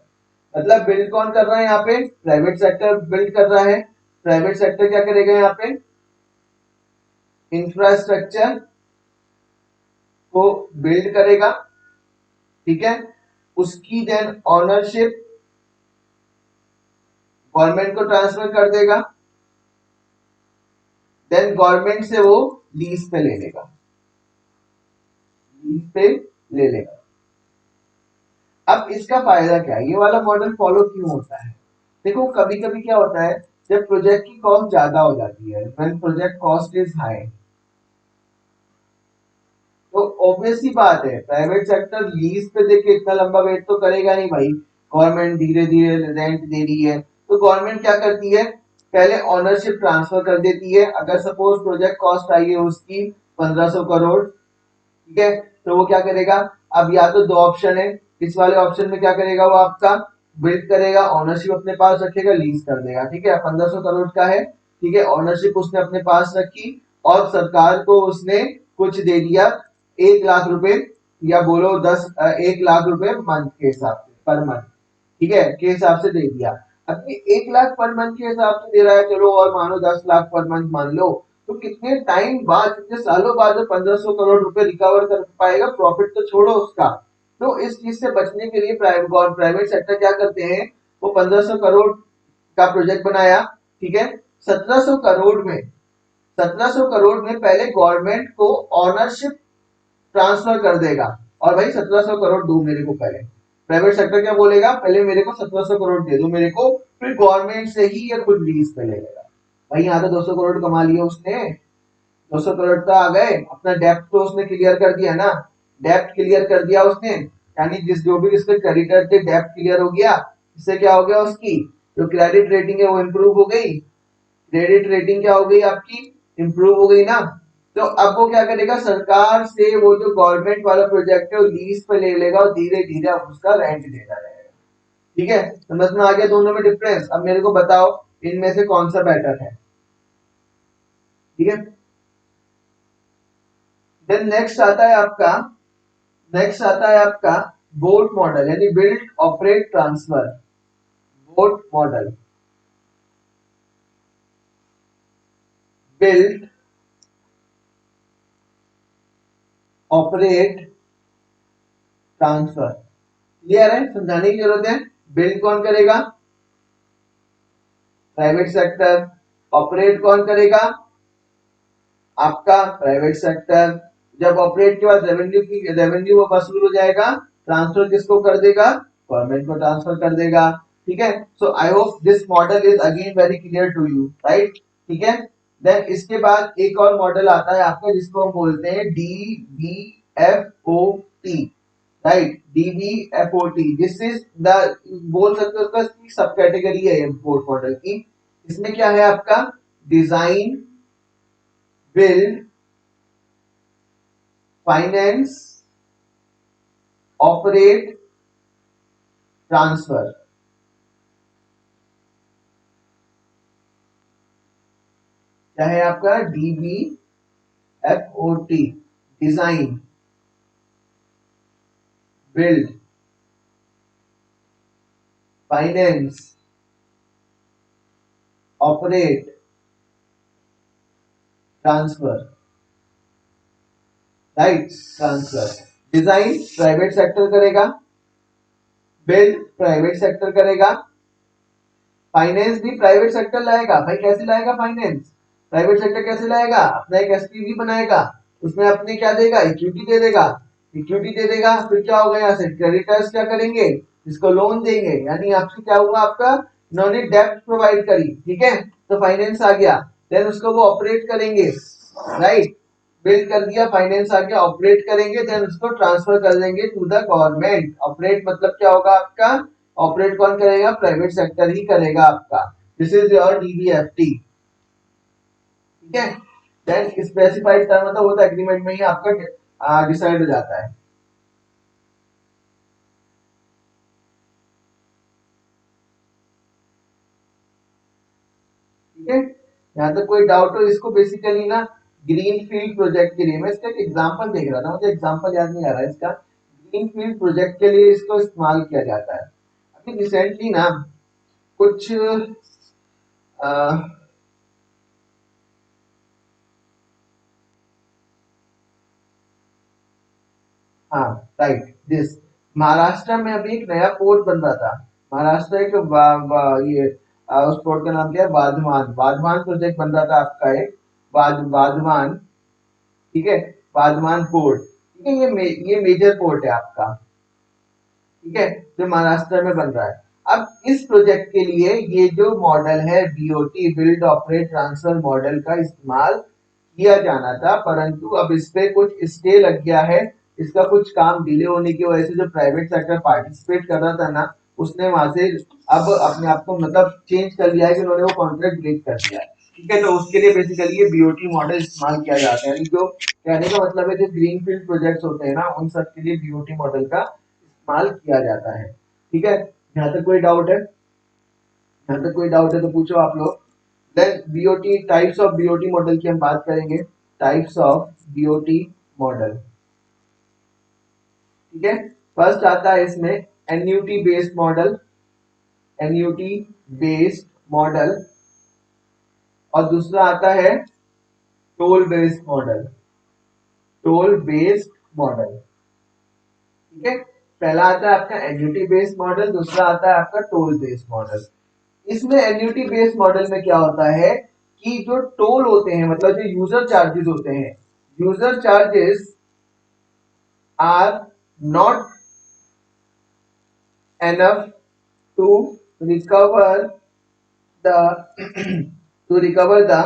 मतलब बिल्ड कौन कर रहा है यहाँ पे, प्राइवेट सेक्टर बिल्ड कर रहा है। प्राइवेट सेक्टर क्या करेगा यहाँ पे, इंफ्रास्ट्रक्चर को बिल्ड करेगा, ठीक है, उसकी देन ऑनरशिप गवर्नमेंट को ट्रांसफर कर देगा, देन गवर्नमेंट से वो लीज पे ले लेगा, लीज पे ले लेगा। अब इसका फायदा क्या है, ये वाला मॉडल फॉलो क्यों होता है। देखो कभी कभी क्या होता है, जब प्रोजेक्ट की कॉस्ट ज्यादा हो जाती है, when project cost is high, तो ऑब्वियस सी बात है प्राइवेट सेक्टर लीज पे देके इतना लंबा वेट तो करेगा नहीं भाई। गवर्नमेंट धीरे धीरे रेंट दे रही है, तो गवर्नमेंट क्या करती है, पहले ओनरशिप ट्रांसफर कर देती है। अगर सपोज प्रोजेक्ट कॉस्ट आई है उसकी 1500 करोड़, ठीक है, तो वो क्या करेगा, अब या तो दो ऑप्शन है, इस वाले ऑप्शन में क्या करेगा, वो आपका बिल्ड करेगा, ओनरशिप अपने पास रखेगा, लीज कर देगा। ठीक है, 1500 करोड़ का है, ठीक है, ओनरशिप उसने अपने पास रखी और सरकार को उसने कुछ दे दिया, 1 लाख रुपए, या बोलो 1 लाख रुपए मंथ के हिसाब से, पर मंथ, ठीक है, के हिसाब से दे दिया। अब ये 1 लाख पर मंथ के हिसाब से दे रहा है, चलो और मानो 10 लाख पर मंथ मान लो, तो कितने टाइम बाद, कितने सालों बाद 1500 करोड़ रुपए रिकवर कर पाएगा, प्रॉफिट तो छोड़ो उसका। तो इस चीज से बचने के लिए प्राइवेट सेक्टर क्या करते हैं, वो 1500 करोड़ का प्रोजेक्ट बनाया, ठीक है, 1700 करोड़ में, 1700 करोड़ में पहले गवर्नमेंट को ऑनरशिप ट्रांसफर कर देगा, और भाई 1700 करोड़ दो मेरे को पहले। प्राइवेट सेक्टर क्या बोलेगा, पहले मेरे को 1700 करोड़ दे दो मेरे को, फिर गवर्नमेंट से ही ये खुद लीज पे ले लेगा। भाई यहाँ तो 200 करोड़ कमा लिया उसने, 200 करोड़ तो आ गए, अपना डेप्ट तो उसने क्लियर कर दिया ना, डेप्ट क्लियर कर दिया उसने, यानी जिस जो भी इसके क्रेडिटर थे डेप्ट क्लियर हो गया। इससे क्या हो गया, उसकी जो क्रेडिट रेटिंग है वो इम्प्रूव हो गई, क्रेडिट रेटिंग क्या हो गई आपकी, इम्प्रूव हो गई ना। तो अब वो क्या करेगा, सरकार से वो जो गवर्नमेंट वाला प्रोजेक्ट है वो लीज पे ले लेगा और धीरे धीरे अब उसका रेंट देता रहेगा। ठीक है, समझ में आ गया दोनों में डिफरेंस। अब मेरे को बताओ इनमें से कौन सा बेटर है। ठीक है, देन नेक्स्ट आता है आपका बोट मॉडल, यानी build operate transfer. Boat model, build operate transfer. Clear है, समझाने की जरूरत है। बिल्ड कौन करेगा, प्राइवेट सेक्टर, ऑपरेट कौन करेगा, आपका प्राइवेट सेक्टर। जब ऑपरेट के बाद रेवेन्यू वसूल हो जाएगा, ट्रांसफर किसको कर देगा, गवर्नमेंट को ट्रांसफर कर देगा। ठीक है, so I hope this model is again very clear to you, right. ठीक है, देन इसके बाद एक और मॉडल आता है आपका जिसको हम बोलते हैं DBFOT, right, DBFOT। This is the, बोल सकते हो उसका सब कैटेगरी है बोर्ड मॉडल की। इसमें क्या है आपका, design, build, finance, operate, transfer. क्या है आपका, DBFOT, design, build, finance, operate, transfer, right, transfer. Design private sector करेगा, बिल्ड प्राइवेट सेक्टर करेगा, फाइनेंस भी प्राइवेट सेक्टर लाएगा। भाई कैसे लाएगा फाइनेंस? प्राइवेट सेक्टर कैसे लाएगा? अपना एक एसपीवी बनाएगा, उसमें अपने क्या देगा, इक्विटी दे देगा। इक्विटी दे देगा फिर क्या होगा, यहाँ से क्रेडिटर्स क्या करेंगे, इसको लोन देंगे। यानी आपसे क्या हुआ, आपका इन्होंने डेप्ट प्रोवाइड करी, ठीक है, तो फाइनेंस आ गया। देन उसको वो ऑपरेट करेंगे, राइट, बिल्ड कर दिया, फाइनेंस आ गया, ऑपरेट करेंगे, देन उसको ट्रांसफर कर देंगे टू द गवर्नमेंट। ऑपरेट मतलब क्या होगा आपका, ऑपरेट कौन करेगा, प्राइवेट सेक्टर ही करेगा आपका। दिस इज योर डीबीएफटी, ठीक है। देन स्पेसिफाइड टर्म मतलब वो तो एग्रीमेंट में ही आपका डिसाइड हो जाता है। ठीक है, यहाँ तक कोई डाउट हो? इसको बेसिकली ना ग्रीन फील्ड प्रोजेक्ट के लिए, मैं इसका एक एग्जांपल देख रहा था, मुझे एग्जांपल याद नहीं आ रहा है इसका। ग्रीन फील्ड प्रोजेक्ट के लिए इसको इस्तेमाल किया जाता है। अभी रिसेंटली ना कुछ आ, हाँ, राइट, दिस महाराष्ट्र में अभी एक नया पोर्ट बन रहा था। महाराष्ट्र एक ये उस पोर्ट का नाम क्या है, वाधवान, वाधवान प्रोजेक्ट बन रहा था आपका एक, वाधवान, ठीक है, वाधवान पोर्ट, ठीक है। ये मेजर पोर्ट है आपका, ठीक है, जो महाराष्ट्र में बन रहा है। अब इस प्रोजेक्ट के लिए ये जो मॉडल है BOT, build operate transfer model का इस्तेमाल किया जाना था, परंतु अब इस पे कुछ स्टे लग गया है। इसका कुछ काम डिले होने की वजह से जो प्राइवेट सेक्टर पार्टिसिपेट कर रहा था ना, उसने वहां से अब अपने आप को मतलब चेंज कर लिया है कि उन्होंने वो कॉन्ट्रैक्ट ब्रेक कर दिया है, ठीक है। तो उसके लिए बेसिकली ये बीओटी मॉडल इस्तेमाल किया जाता है। यानी जो कहने का मतलब है, जो ग्रीन फील्ड प्रोजेक्ट्स होते हैं ना, उन सब के लिए बीओटी मॉडल का इस्तेमाल किया जाता है, ठीक है। यहाँ तक कोई डाउट है? यहाँ तक कोई डाउट है तो पूछो आप लोग। Then BOT, types of BOT model की हम बात करेंगे। टाइप्स ऑफ बीओटी मॉडल, ठीक है। फर्स्ट आता है इसमें annuity based model, annuity based model, और दूसरा आता है toll based model, toll based model, ठीक है। पहला आता है आपका एन्यूटी बेस्ड मॉडल, दूसरा आता है आपका टोल बेस्ड मॉडल। इसमें एन्यूटी बेस्ड मॉडल में क्या होता है कि जो टोल होते हैं, मतलब जो यूजर चार्जेस होते हैं, user charges are not enough to recover the to recover the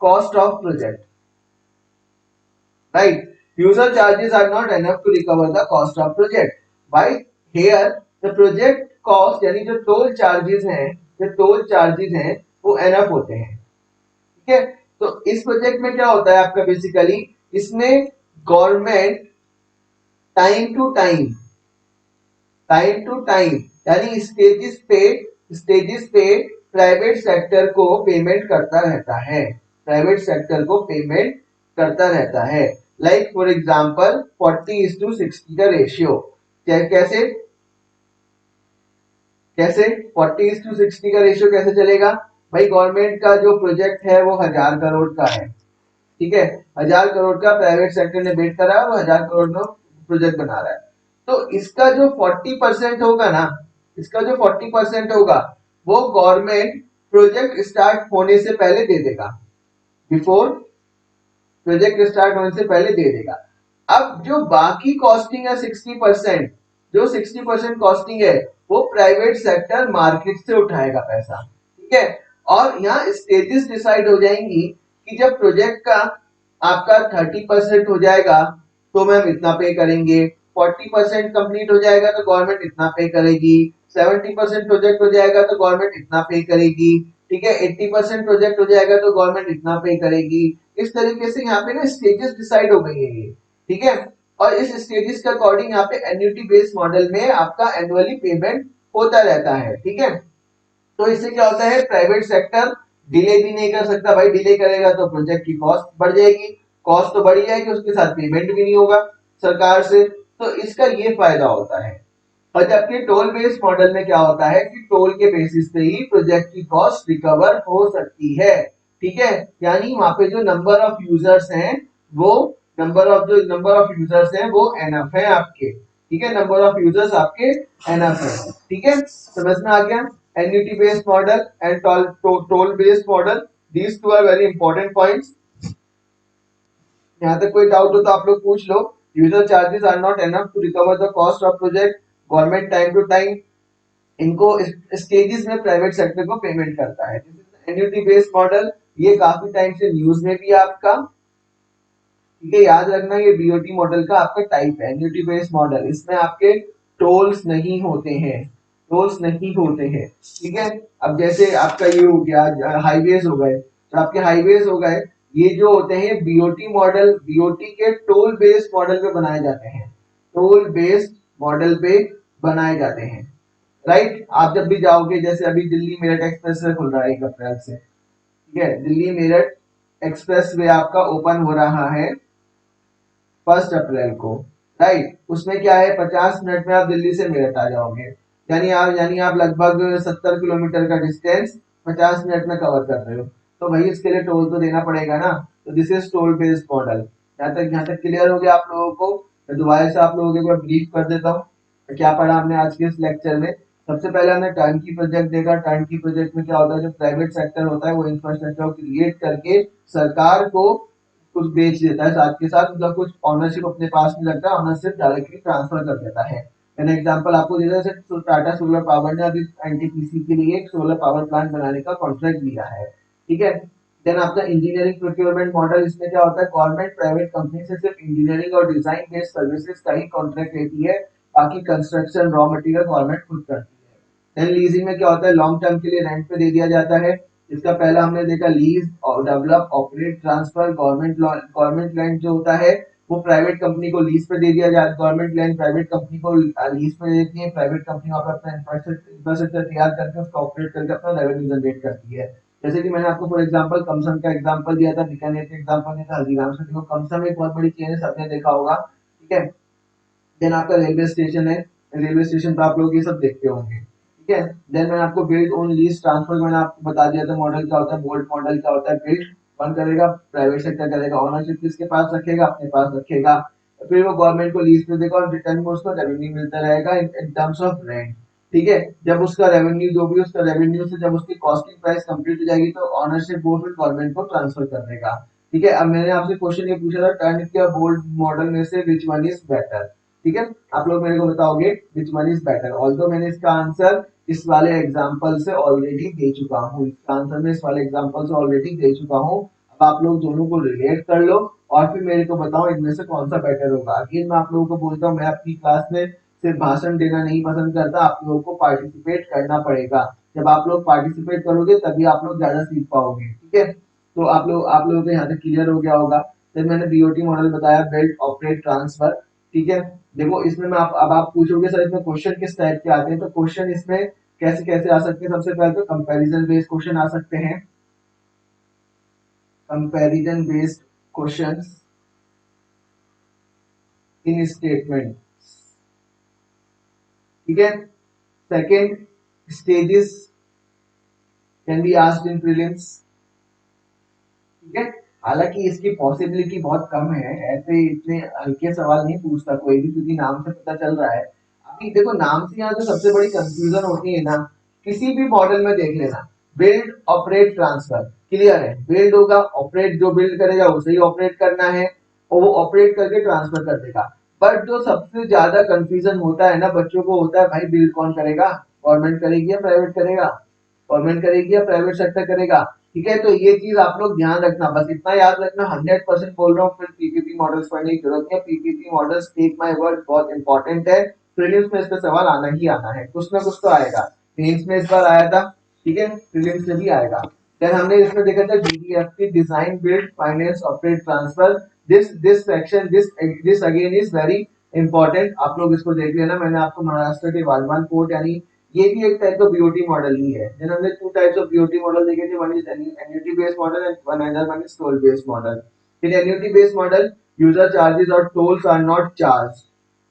cost of project, right? User charges are not enough to recover the cost of project. Why? Here the project cost यानी जो टोल चार्जेस हैं, जो टोल चार्जेस हैं वो एनफ होते हैं, ठीक है। तो इस प्रोजेक्ट में क्या होता है आपका, बेसिकली इसमें government time to time, time to time यानी स्टेजेस पे प्राइवेट सेक्टर को पेमेंट करता रहता है, प्राइवेट सेक्टर को पेमेंट करता रहता है। लाइक फॉर एग्जांपल 40:60 का रेशियो। कैसे कैसे 40:60 का रेशियो कैसे चलेगा? भाई गवर्नमेंट का जो प्रोजेक्ट है वो 1000 करोड़ का है, ठीक है, 1000 करोड़ का प्राइवेट सेक्टर ने बिड करा है, वो 1000 करोड़ में प्रोजेक्ट बना रहा है। तो इसका जो 40% होगा ना, इसका जो 40% होगा वो गवर्नमेंट प्रोजेक्ट स्टार्ट होने से पहले दे देगा, बिफोर प्रोजेक्ट स्टार्ट होने से पहले दे देगा। अब जो बाकी कॉस्टिंग है 60%, जो 60% कॉस्टिंग है वो प्राइवेट सेक्टर मार्केट से उठाएगा पैसा, ठीक है। और यहाँ स्टेजेस डिसाइड हो जाएंगी कि जब प्रोजेक्ट का आपका 30% हो जाएगा तो मैम इतना पे करेंगे, 40% कंप्लीट हो जाएगा तो गवर्नमेंट इतना पे करेगी, 70% प्रोजेक्ट हो जाएगा तो गवर्नमेंट इतना पे करेगी, ठीक है, 80% प्रोजेक्ट हो जाएगा तो गवर्नमेंट इतना पे करेगी। इस तरीके से यहाँ पे ना स्टेजेस डिसाइड हो गई है ये, ठीक है। और इस स्टेजेस के अकॉर्डिंग यहाँ पे एन्युटी बेस्ड मॉडल में आपका एनुअली पेमेंट होता रहता है, ठीक है। तो इससे क्या होता है, प्राइवेट सेक्टर डिले भी नहीं कर सकता, भाई डिले करेगा तो प्रोजेक्ट की कॉस्ट बढ़ जाएगी, कॉस्ट तो बढ़ जाएगी, उसके साथ पेमेंट भी नहीं होगा सरकार से, तो इसका ये फायदा होता है। और जबकि टोल बेस्ड मॉडल में क्या होता है कि टोल के बेसिस पे ही प्रोजेक्ट की कॉस्ट रिकवर हो सकती है, ठीक है, यानी वहां पे जो नंबर ऑफ यूजर्स हैं वो नंबर ऑफ यूजर्स हैं वो एनफ है आपके, ठीक है, नंबर ऑफ यूजर्स आपके एनफ है, ठीक है, समझ में आ गया। Annuity based model and toll based model, these two are very important points. यहाँ तक कोई डाउट हो तो आप लोग पूछ लो। User charges are not enough to recover the cost of project, government time to time इनको स्टेजेस में प्राइवेट सेक्टर को पेमेंट करता है। एन्युटी बेस्ड मॉडल, ये काफी टाइम से न्यूज में भी है आपका, ठीक है, याद रखना ये बीओटी मॉडल का आपका टाइप है, एन्युटी बेस्ड मॉडल। इसमें आपके टोल्स नहीं होते हैं, टोल्स नहीं होते हैं, ठीक है। अब जैसे आपका ये हो गया हाईवेज हो गए, तो आपके हाईवेज हो गए, ये जो होते हैं बीओटी मॉडल, बीओटी के टोल बेस्ड मॉडल पे बनाए जाते हैं, टोल बेस्ड मॉडल पे बनाए जाते हैं, राइट। आप जब भी जाओगे, जैसे अभी दिल्ली मेरठ एक्सप्रेस वे खुल रहा है 1 अप्रैल से, ठीक है, दिल्ली मेरठ एक्सप्रेस वे आपका ओपन हो रहा है 1 अप्रैल को, राइट। उसमें क्या है, 50 मिनट में आप दिल्ली से मेरठ आ जाओगे, यानी आप लगभग 70 किलोमीटर का डिस्टेंस 50 मिनट में कवर कर रहे हो, तो भाई इसके लिए टोल तो देना पड़ेगा ना। तो this is toll based model. यहाँ तक क्लियर हो गया आप लोगों को। मैं दोबारा से आप लोगों को ब्रीफ कर देता हूँ क्या पढ़ा हमने आज के इस लेक्चर में। सबसे पहले हमने टर्न की प्रोजेक्ट देखा। टर्न की प्रोजेक्ट में क्या होता है, जो प्राइवेट सेक्टर होता है वो इंफ्रास्ट्रक्चर को क्रिएट करके सरकार को कुछ बेच देता है, साथ के साथ मतलब कुछ ऑनरशिप अपने पास में लगता है, ऑनरशिप डायरेक्टली ट्रांसफर कर देता है। मैंने एग्जांपल आपको दिया, जैसे टाटा सोलर पावर ने अभी एनटीपीसी के लिए एक सोलर पावर प्लांट बनाने का कॉन्ट्रैक्ट लिया है, ठीक है। देन आपका इंजीनियरिंग प्रोक्योरमेंट मॉडल, इसमें क्या होता है, गवर्नमेंट प्राइवेट कंपनी से सिर्फ इंजीनियरिंग और डिजाइन बेस्ड सर्विसेज का ही कॉन्ट्रैक्ट लेती है, बाकी कंस्ट्रक्शन रॉ मटेरियल गवर्नमेंट खुद करती है। देन लीजिंग में क्या होता है, लॉन्ग टर्म के लिए रेंट पे दे दिया जाता है। इसका पहला हमने देखा लीज और develop operate transfer. Government land जो होता है वो प्राइवेट कंपनी को लीज पे दे दिया जाता है, गवर्नमेंट लैंड प्राइवेट कंपनी को लीज पे देती है, प्राइवेट कंपनी वहां पर अपना इंफ्रास्ट्रक्चर तैयार करके उसका ऑपरेट करके अपना रेवेन्यू जनरेट करती है। जैसे कि मैंने आपको फॉर एग्जांपल कमसम का एग्जांपल दिया था, बीकानेर का एग्जांपल दिया था, हल्दीराम से। देखो कमसम एक बहुत बड़ी चेन है, सबने देखा होगा, ठीक है। देन आपका रेलवे स्टेशन है, रेलवे स्टेशन पे आप लोग ये सब देखते होंगे, ठीक है। देन मैंने आपको बिल्ड ओन लीज ट्रांसफर मैंने आपको बता दिया था मॉडल क्या होता है। बोल्ट मॉडल क्या होता है, बिल्ड कौन करेगा, प्राइवेट सेक्टर करेगा, ओनरशिप किसके पास रखेगा, अपने पास रखेगा, फिर वो गवर्नमेंट को लीज पे देगा और रिटर्न में उसको रेवेन्यू मिलता रहेगा इन टर्म्स ऑफ रेंट, ठीक है। जब उसका रेवेन्यू जो भी उसका रेवेन्यू से जब उसकी कॉस्टिंग प्राइस कंप्लीट हो जाएगी तो ऑनरशिप वो फिर गवर्नमेंट को ट्रांसफर कर देगा, ठीक है। अब मैंने आपसे क्वेश्चन ये पूछा था टर्न या बोल्ट मॉडल में से विच वन इज बेटर, ठीक है। आप लोग मेरे को बताओगे विच वन इज बेटर। ऑल्दो मैंने इसका आंसर इस वाले एग्जांपल से ऑलरेडी दे चुका हूँ, इसका आंसर मैं इस वाले एग्जांपल से ऑलरेडी दे चुका हूँ। अब आप लोग दोनों को रिलेट कर लो और फिर मेरे को बताओ इनमें से कौन सा बेटर होगा। अगेन मैं आप लोगों को बोलता हूँ, मैं अपनी क्लास में सिर्फ भाषण देना नहीं पसंद करता, आप लोगों को पार्टिसिपेट करना पड़ेगा। जब आप लोग पार्टिसिपेट करोगे तभी आप लोग ज्यादा सीख पाओगे, ठीक है। तो आप लोगों को यहाँ तक क्लियर हो गया होगा। फिर मैंने बीओटी मॉडल बताया, बिल्ड ऑपरेट ट्रांसफर, ठीक है। देखो इसमें मैं अब आप पूछोगे सर इसमें क्वेश्चन किस टाइप के आते हैं, तो क्वेश्चन इसमें कैसे कैसे आ सकते हैं। सबसे पहले तो कंपैरिजन बेस्ड क्वेश्चन आ सकते हैं, comparison based questions in statement, ठीक है। Second, stages can be asked in prelims, ठीक है। हालांकि इसकी पॉसिबिलिटी बहुत कम है, ऐसे इतने हल्के सवाल नहीं पूछता कोई भी, क्योंकि नाम से पता चल रहा है। अभी देखो नाम से यहाँ जो सबसे बड़ी कंफ्यूजन होती है ना, किसी भी मॉडल में देख लेना, बिल्ड ऑपरेट ट्रांसफर, क्लियर है। बिल्ड होगा, ऑपरेट जो बिल्ड करेगा उसे ही ऑपरेट करना है और वो ऑपरेट करके ट्रांसफर कर देगा। बट जो सबसे ज्यादा कंफ्यूजन होता है ना बच्चों को, होता है भाई बिल्ड कौन करेगा, गवर्नमेंट करेगी या प्राइवेट करेगा, गवर्नमेंट करेगी या प्राइवेट सेक्टर करेगा, ठीक है। तो ये चीज आप लोग ध्यान रखना, बस इतना याद रखना। 100% बोल रहा हूँ, फिर पीपीपी मॉडल्स पढ़ने की जरूरत है। PPP models take my word बहुत इंपॉर्टेंट है, प्रीलिम्स में इसका सवाल आना ही आना है, कुछ ना कुछ तो आएगा। मेंस में इस बार आया था, ठीक है, प्रीलिम्स में भी आएगा। देन हमने इसमें देखा था DDFT, design build finance operate transfer. This section this again is very important, आप लोग इसको देख लेना। मैंने आपको महाराष्ट्र के वालमान कोर्ट, यानी ये भी एक टाइप का बीओटी मॉडल ही है। देन हमने two types of BOT model देखे थे, one is annuity based model and one is toll based model. In annuity based model user charges और टोल्स आर नॉट चार्ज,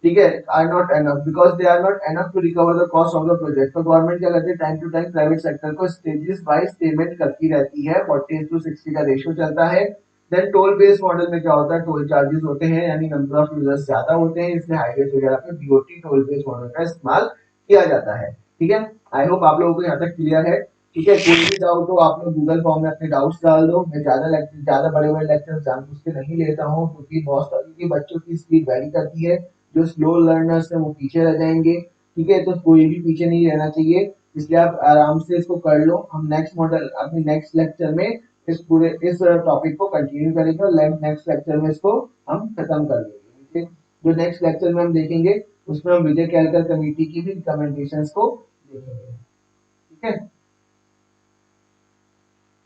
ठीक है, are not enough because they are not enough to recover the cost of the project. तो गवर्नमेंट क्या करती है, time to time private sector को स्टेजेस वाइज पेमेंट करती रहती है, 40:60 का रेशियो चलता है। देन टोल बेस्ड मॉडल में क्या होता है, टोल चार्जेस होते हैं, यानी नंबर ऑफ यूजर्स ज्यादा होते हैं, इसलिए हाईवेज वगैरह पे बीओटी टोल बेस्ड मॉडल का इस्तेमाल किया जाता है। ठीक है, आई होप आप लोगों को यहाँ तक क्लियर है। ठीक है, कोई भी डाउट हो आप लोग गूगल फॉर्म में अपने डाउट्स डाल दो। मैं ज्यादा बड़े बड़े लेक्चर जानबूझ के नहीं लेता हूँ, क्योंकि बहुत सारी बच्चों की स्पीड वेरी करती है, जो स्लो लर्नर्स हैं वो पीछे रह जाएंगे। ठीक है, तो कोई भी पीछे नहीं रहना चाहिए, इसलिए आप आराम से इसको कर लो। हम नेक्स्ट मॉडल अपने नेक्स्ट लेक्चर में इस टॉपिक को कंटिन्यू करेंगे, और नेक्स्ट लेक्चर में इसको हम खत्म कर देंगे। ठीक है, जो नेक्स्ट लेक्चर में हम देखेंगे उसमें हम विजय कैलकर कमेटी की भी रिकमेंडेशंस को देखेंगे। ठीक है,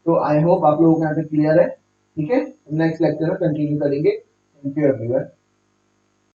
तो आई होप आप लोगों को यहाँ तक क्लियर है। ठीक है, नेक्स्ट लेक्चर में कंटिन्यू करेंगे। Thank you everyone.